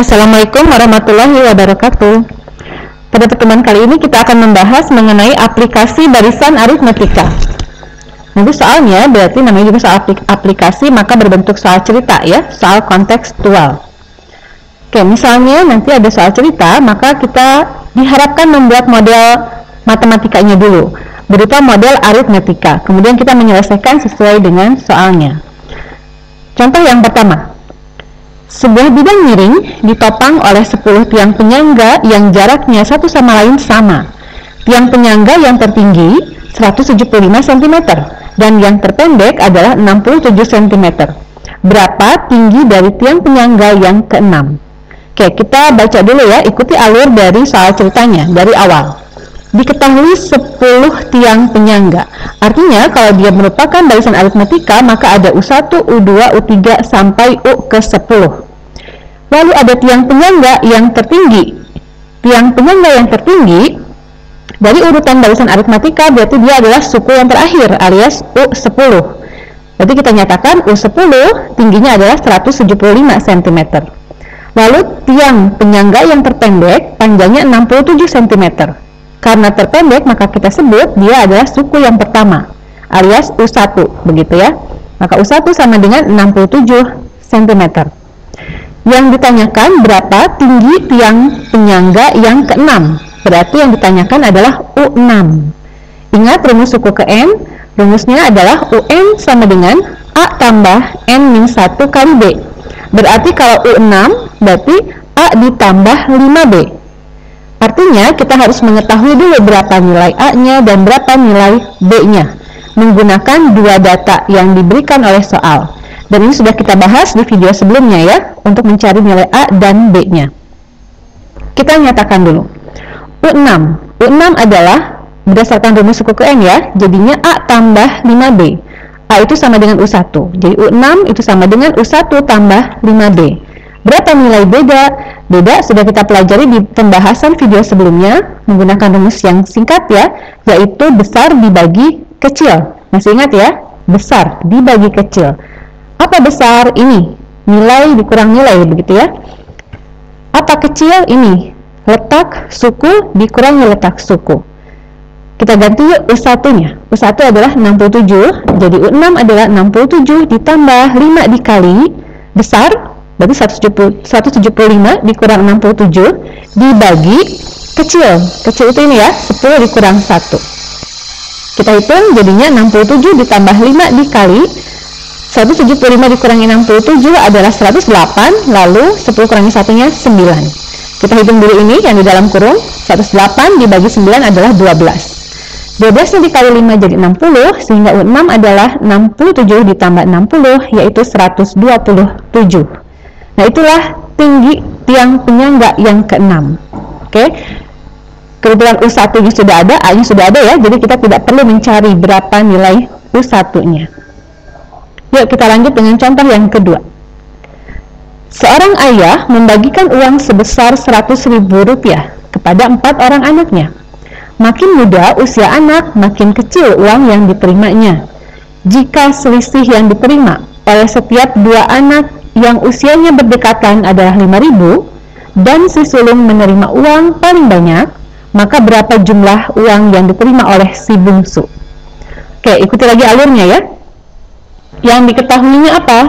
Assalamualaikum warahmatullahi wabarakatuh. Pada pertemuan kali ini kita akan membahas mengenai aplikasi barisan aritmetika. Nanti soalnya berarti namanya juga soal aplikasi, maka berbentuk soal cerita ya, soal kontekstual. Oke, misalnya nanti ada soal cerita, maka kita diharapkan membuat model matematikanya dulu, berupa model aritmetika. Kemudian kita menyelesaikan sesuai dengan soalnya. Contoh yang pertama. Sebuah bidang miring ditopang oleh 10 tiang penyangga yang jaraknya satu sama lain sama. Tiang penyangga yang tertinggi 175 cm dan yang terpendek adalah 67 cm. Berapa tinggi dari tiang penyangga yang keenam? Oke, kita baca dulu ya, ikuti alur dari soal ceritanya dari awal. Diketahui 10 tiang penyangga. Artinya kalau dia merupakan barisan aritmetika, maka ada U1, U2, U3 sampai U ke 10. Lalu ada tiang penyangga yang tertinggi. Tiang penyangga yang tertinggi dari urutan barisan aritmetika berarti dia adalah suku yang terakhir alias U10. Berarti kita nyatakan U10 tingginya adalah 175 cm. Lalu tiang penyangga yang terpendek panjangnya 67 cm. Karena terpendek maka kita sebut dia adalah suku yang pertama alias U1, begitu ya. Maka U1 sama dengan 67 cm. Yang ditanyakan berapa tinggi tiang penyangga yang keenam. Berarti yang ditanyakan adalah U6. Ingat rumus suku ke N, rumusnya adalah UN sama dengan A tambah N-1 kali B. Berarti kalau U6 berarti A ditambah 5B. Artinya kita harus mengetahui dulu berapa nilai A-nya dan berapa nilai B-nya menggunakan dua data yang diberikan oleh soal. Dan ini sudah kita bahas di video sebelumnya ya, untuk mencari nilai A dan B-nya. Kita nyatakan dulu. U6 adalah berdasarkan rumus suku ke N ya, jadinya A tambah 5B. A itu sama dengan U1. Jadi U6 itu sama dengan U1 tambah 5B. Berapa nilai beda? Beda sudah kita pelajari di pembahasan video sebelumnya menggunakan rumus yang singkat ya, yaitu besar dibagi kecil. Masih ingat ya? Besar dibagi kecil. Apa besar? Ini. Nilai dikurang nilai, begitu ya. Apa kecil? Ini. Letak suku dikurangi letak suku. Kita ganti yuk U1-nya. U1 adalah 67, jadi U6 adalah 67 ditambah 5 dikali besar, berarti 175 dikurang 67 dibagi kecil. Kecil itu ini ya, 10 dikurang 1. Kita hitung jadinya 67 ditambah 5 dikali 175 dikurangi 67 adalah 108, lalu 10 kurangi 1-nya 9. Kita hitung dulu ini yang di dalam kurung, 108 dibagi 9 adalah 12. 12 dikali 5 jadi 60, sehingga U6 adalah 67 ditambah 60, yaitu 127. Nah itulah tinggi tiang penyangga yang keenam. Oke, kebetulan U1-nya sudah ada, A-nya sudah ada ya, jadi kita tidak perlu mencari berapa nilai U1-nya. Yuk kita lanjut dengan contoh yang kedua. Seorang ayah membagikan uang sebesar Rp100.000 kepada 4 orang anaknya. Makin muda usia anak, makin kecil uang yang diterimanya. Jika selisih yang diterima oleh setiap dua anak yang usianya berdekatan adalah 5.000 dan si sulung menerima uang paling banyak, maka berapa jumlah uang yang diterima oleh si bungsu? Oke, ikuti lagi alurnya ya. Yang diketahuinya apa?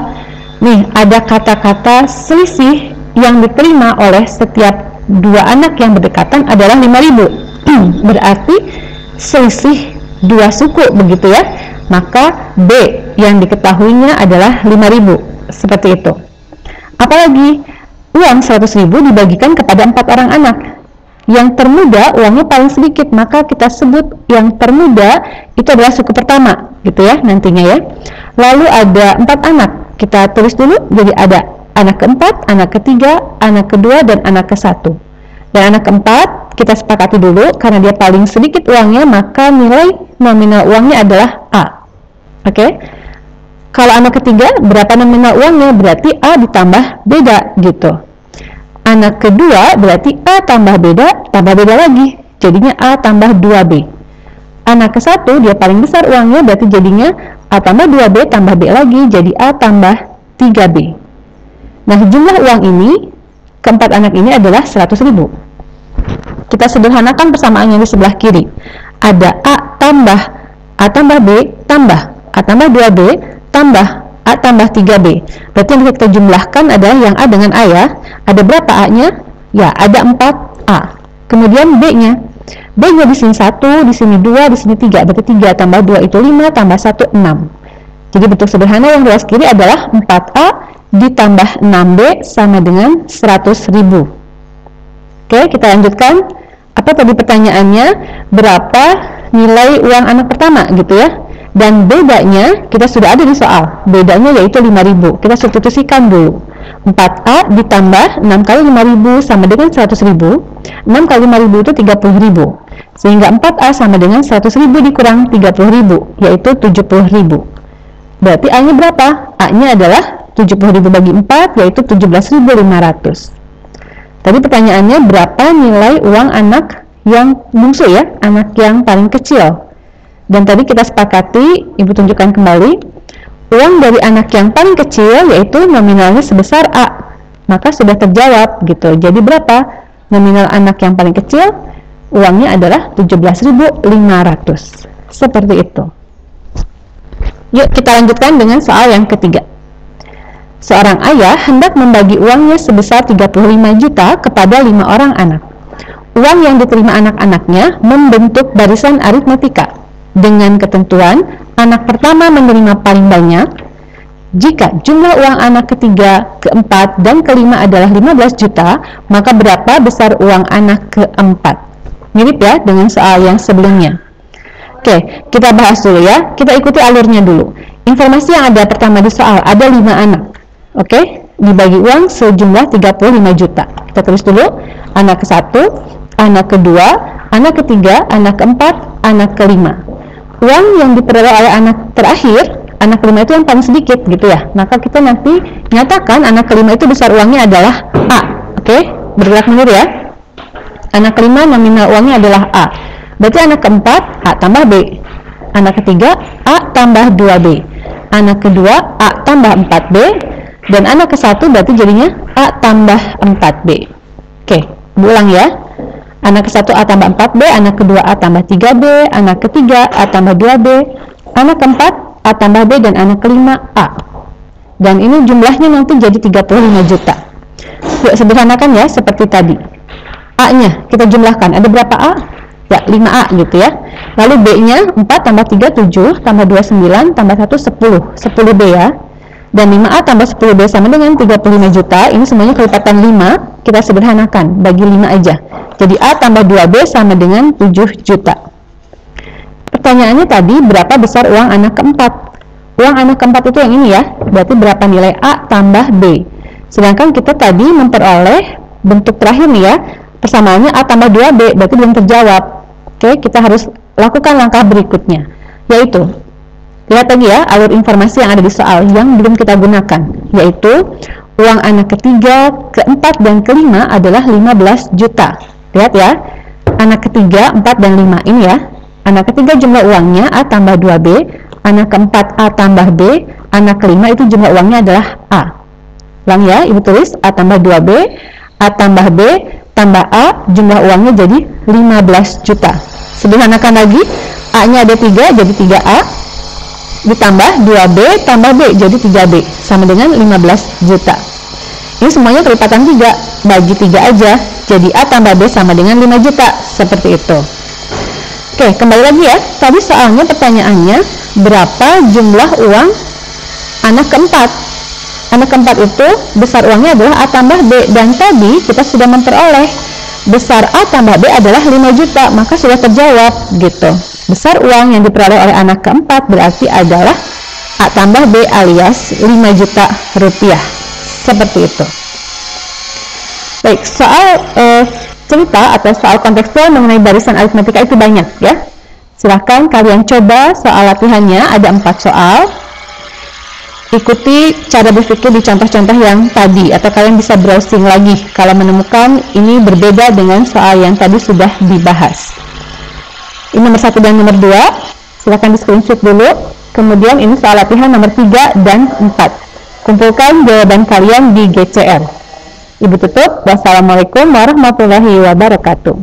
Nih, ada kata-kata selisih yang diterima oleh setiap dua anak yang berdekatan adalah 5.000. Berarti selisih dua suku, begitu ya. Maka B yang diketahuinya adalah 5.000. Seperti itu. Apalagi uang 100.000 dibagikan kepada 4 orang anak. Yang termuda uangnya paling sedikit, maka kita sebut yang termuda itu adalah suku pertama, gitu ya nantinya ya. Lalu ada 4 anak, kita tulis dulu, jadi ada anak keempat, anak ketiga, anak kedua, dan anak ke-1. Dan anak keempat kita sepakati dulu, karena dia paling sedikit uangnya, maka nilai nominal uangnya adalah A. Oke? Kalau anak ketiga, berapa nominal uangnya? Berarti A ditambah beda, gitu. Anak kedua berarti A tambah beda lagi, jadinya A tambah 2B. Anak ke-1 dia paling besar uangnya, berarti jadinya A tambah 2B tambah B lagi, jadi A tambah 3B. Nah, jumlah uang ini keempat anak ini adalah 100.000. Kita sederhanakan persamaannya di sebelah kiri. Ada A tambah B tambah A tambah 2B tambah A tambah 3B. Berarti yang kita jumlahkan adalah yang A dengan A ya. Ada berapa A-nya? Ya, ada 4A. Kemudian B-nya. B-nya di sini 1, di sini 2, di sini 3. Berarti 3 tambah 2 itu 5, tambah 1, 6. Jadi bentuk sederhana yang di atas kiri adalah 4A ditambah 6B sama dengan 100.000. Oke, kita lanjutkan. Apa tadi pertanyaannya? Berapa nilai uang anak pertama gitu ya? Dan bedanya kita sudah ada di soal. Bedanya yaitu 5.000. Kita substitusikan dulu. 4A ditambah 6 kali 5.000 sama dengan 100.000. 6 kali 5.000 itu 30.000. Sehingga 4A sama dengan 100.000 dikurang 30.000, yaitu 70.000. Berarti A-nya berapa? A-nya adalah 70.000 bagi 4, yaitu 17.500. Tadi pertanyaannya berapa nilai uang anak yang bungsu ya, anak yang paling kecil. Dan tadi kita sepakati, Ibu tunjukkan kembali, uang dari anak yang paling kecil yaitu nominalnya sebesar A. Maka sudah terjawab gitu. Jadi berapa nominal anak yang paling kecil? Uangnya adalah 17.500. Seperti itu. Yuk kita lanjutkan dengan soal yang ketiga. Seorang ayah hendak membagi uangnya sebesar 35 juta kepada 5 orang anak. Uang yang diterima anak-anaknya membentuk barisan aritmetika dengan ketentuan anak pertama menerima paling banyak. Jika jumlah uang anak ketiga, keempat, dan kelima adalah 15 juta, maka berapa besar uang anak keempat? Mirip ya dengan soal yang sebelumnya. Oke, kita bahas dulu ya. Kita ikuti alurnya dulu. Informasi yang ada pertama di soal, ada 5 anak. Oke, dibagi uang sejumlah 35 juta. Kita tulis dulu, anak ke-1, anak kedua, anak ketiga, anak keempat, anak kelima. Uang yang diperoleh oleh anak terakhir, anak kelima itu yang paling sedikit gitu ya. Maka kita nanti nyatakan anak kelima itu besar uangnya adalah A. Oke, bergerak mundur ya. Anak kelima nominal uangnya adalah A. Berarti anak keempat A tambah B. Anak ketiga A tambah 2B. Anak kedua A tambah 4B. Dan anak ke-1 berarti jadinya A tambah 4B. Oke, ulang ya. Anak ke-1 A tambah 4B, anak kedua A tambah 3B, anak ketiga A tambah 2B, anak keempat A tambah B, dan anak kelima A. Dan ini jumlahnya nanti jadi 35 juta. Yuk sederhanakan ya seperti tadi. A-nya kita jumlahkan, ada berapa A? Ya 5A gitu ya. Lalu B-nya 4 tambah 3, 7, tambah 2, 9, tambah 1, 10. 10B ya. Dan 5A tambah 10B sama dengan 35 juta. Ini semuanya kelipatan 5. Kita sederhanakan, bagi 5 aja. Jadi A tambah 2B sama dengan 7 juta. Pertanyaannya tadi, berapa besar uang anak keempat? Uang anak keempat itu yang ini ya. Berarti berapa nilai A tambah B. Sedangkan kita tadi memperoleh bentuk terakhir nih ya. Persamaannya A tambah 2B, berarti belum terjawab. Oke, kita harus lakukan langkah berikutnya. Yaitu, lihat lagi ya alur informasi yang ada di soal yang belum kita gunakan, yaitu uang anak ketiga, keempat, dan kelima adalah 15 juta. Lihat ya, anak ketiga, 4, dan 5 ini ya. Anak ketiga jumlah uangnya A tambah 2B, anak keempat A tambah B, anak kelima itu jumlah uangnya adalah A. Ulang ya, Ibu tulis A tambah 2B, A tambah B, tambah A, jumlah uangnya jadi 15 juta. Sederhanakan lagi, A-nya ada 3, jadi 3A. Ditambah 2B tambah B jadi 3B sama dengan 15 juta. Ini semuanya kelipatan 3, bagi 3 aja, jadi A tambah B sama dengan 5 juta, seperti itu. Oke, kembali lagi ya. Tadi soalnya pertanyaannya berapa jumlah uang anak keempat. Anak keempat itu besar uangnya adalah A tambah B, dan tadi kita sudah memperoleh besar A tambah B adalah 5 juta, maka sudah terjawab gitu. Besar uang yang diperoleh oleh anak keempat berarti adalah A tambah B alias 5 juta rupiah. Seperti itu. Baik, soal cerita atau soal kontekstual mengenai barisan aritmetika itu banyak ya. Silahkan kalian coba soal latihannya, ada 4 soal. Ikuti cara berpikir di contoh-contoh yang tadi, atau kalian bisa browsing lagi kalau menemukan ini berbeda dengan soal yang tadi sudah dibahas. Ini nomor 1 dan nomor 2, silakan di screenshot dulu. Kemudian ini soal latihan nomor 3 dan 4. Kumpulkan jawaban kalian di GCR. Ibu tutup. Wassalamualaikum warahmatullahi wabarakatuh.